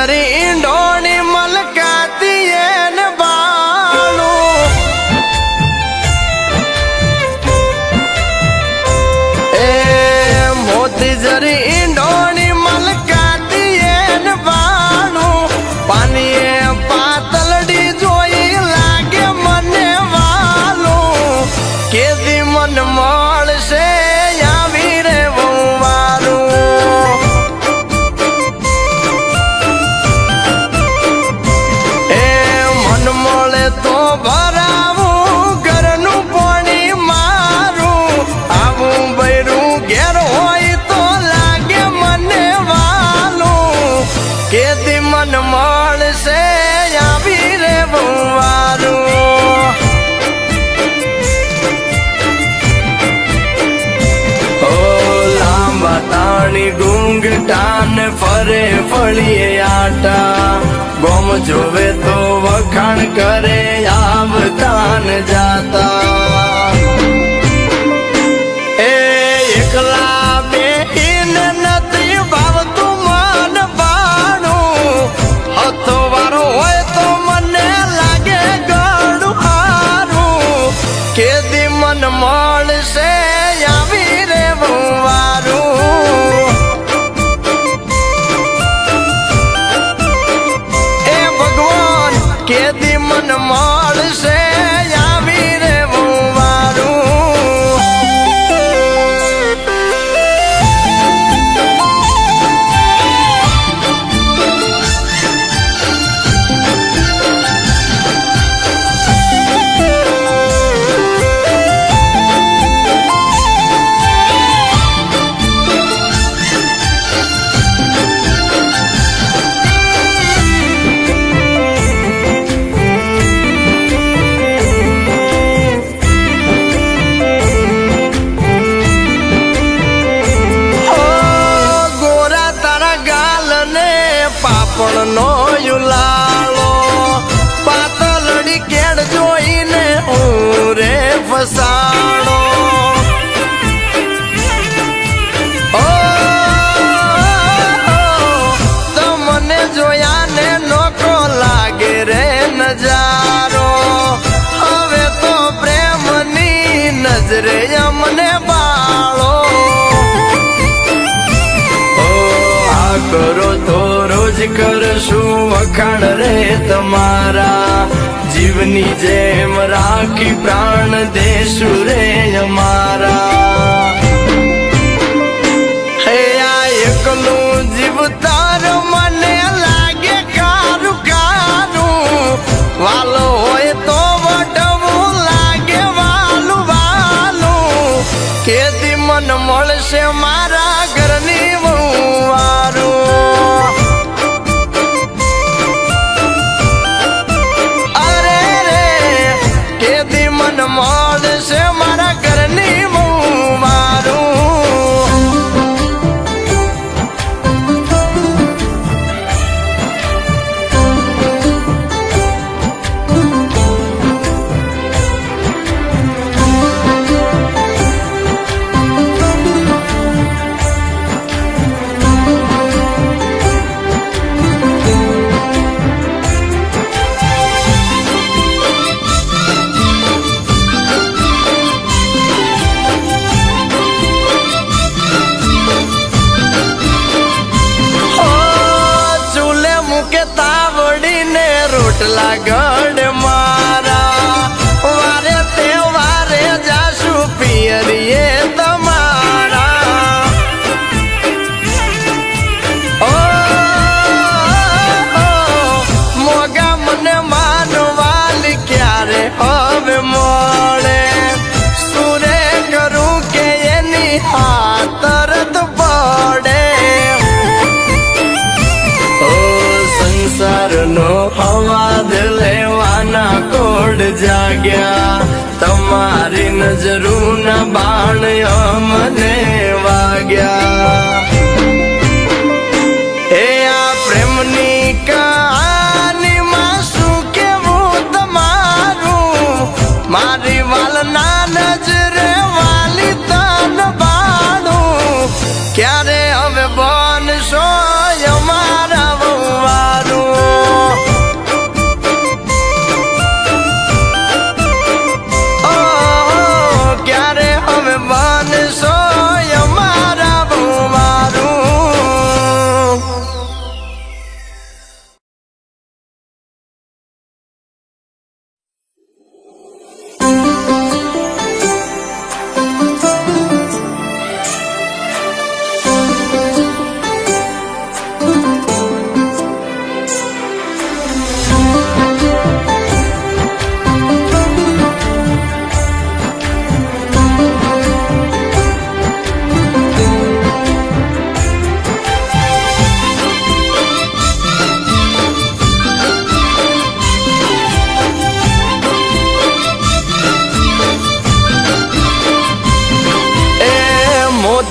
જરી ઈંડોણી મલકાતી એને બાણું એ મોતી જરી ઈંડોણી મલકાતી એને બાણું પાણીએ પાતલડી જોઈ લાગે મને વાલું કેદી મન મળશે આવી રે તો ભરાવું ઘરનું પાણી મારું આવું બૈરું ઘેર હોય તો લાગે મને વાલું કેદી મન મળશે આવી રે વારું ઓ લાંબા તાણી ઘૂંઘટાન ફરે ફળીએ આટા ગોમ જોવે તો વખાણ કરે આવતાન જાતા એ એકલા બેહીને નથી ભાવતું મન બાણું હતો વારો હોય તો મને લાગે ગળું હારું કેદી મન મળશે આવી રે વારું કેદી મન મળશે આવી રે વારું પાપણ નો યુલાળો પાતલડી કેડ જોઈને હું રે ફસાણો તો મને જોયા ને નોકો લાગે રે નજારો હવે તો પ્રેમની નજરે અમને બાળો કરો તો રોજ કરશું વખાણ રે તમારા જીવની જેમ રાખી પ્રાણ દેશું રે અમારા હે આ એકલું જીવતાર મને લાગે કારું કારું વાલો હોય તો વટવું લાગે વાલું વાલું કેદી મન મળશે મારા ઘરની મળશે મારા ઘરની મારું રોટલા ગઢ મારા વારે તે વારે જાશું પિયરીએ તમારા મોગા મને માનવાલી ક્યારે હવે મળે સુરે કરું કે એની હાથરત પડે સંસારનો અવાજ લેવાના કોડ જાગ્યા તમારી નજરોના બાણ અમને વાગ્યા એ આ પ્રેમની કહાનીમાં શું કેવું તમારું મારી વાલના નજરે વાલી તન બાણું ક્યારે હવે બનશો અમારા વહુવાર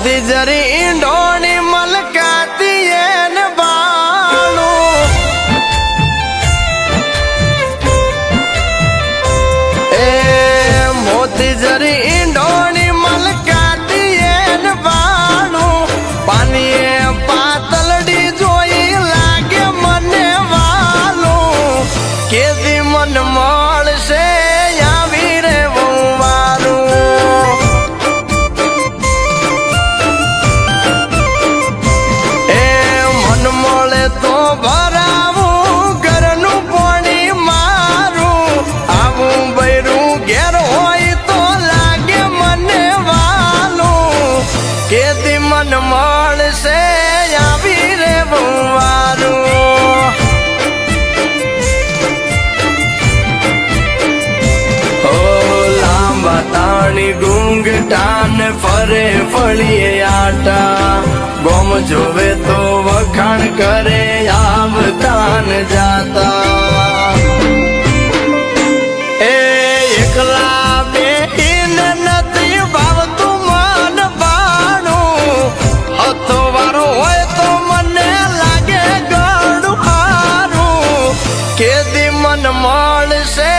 મોતી જરી ઈંડોણી મલકાતી એને બાળું એ મોતી જરી ઈંડોણી મલકાતી એને બાળું પાણીએ પાતલડી જોઈ લાગે મને વાલું કેદી મન મળશે આવી રે વારું એ મન મળે તો ભરાવું ઘરનું પાણી મારું આવું બૈરું ઘેર હોય તો લાગે મને વાલું કેદી મન મળશે આવી રે વારું તાણી ગુંગટાન ફરે ફળીએ આટા ગોમ જોવે તો વખાણ કરે આવતાન જાતા એ એકલા બેહીને નથી ભાવતું મન બાણું હતો વારો હોય તો મને લાગે ગળું હારું કેદી મન મળશે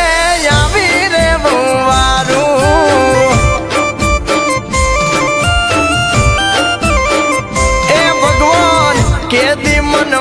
આવી રે વારું કેદી મન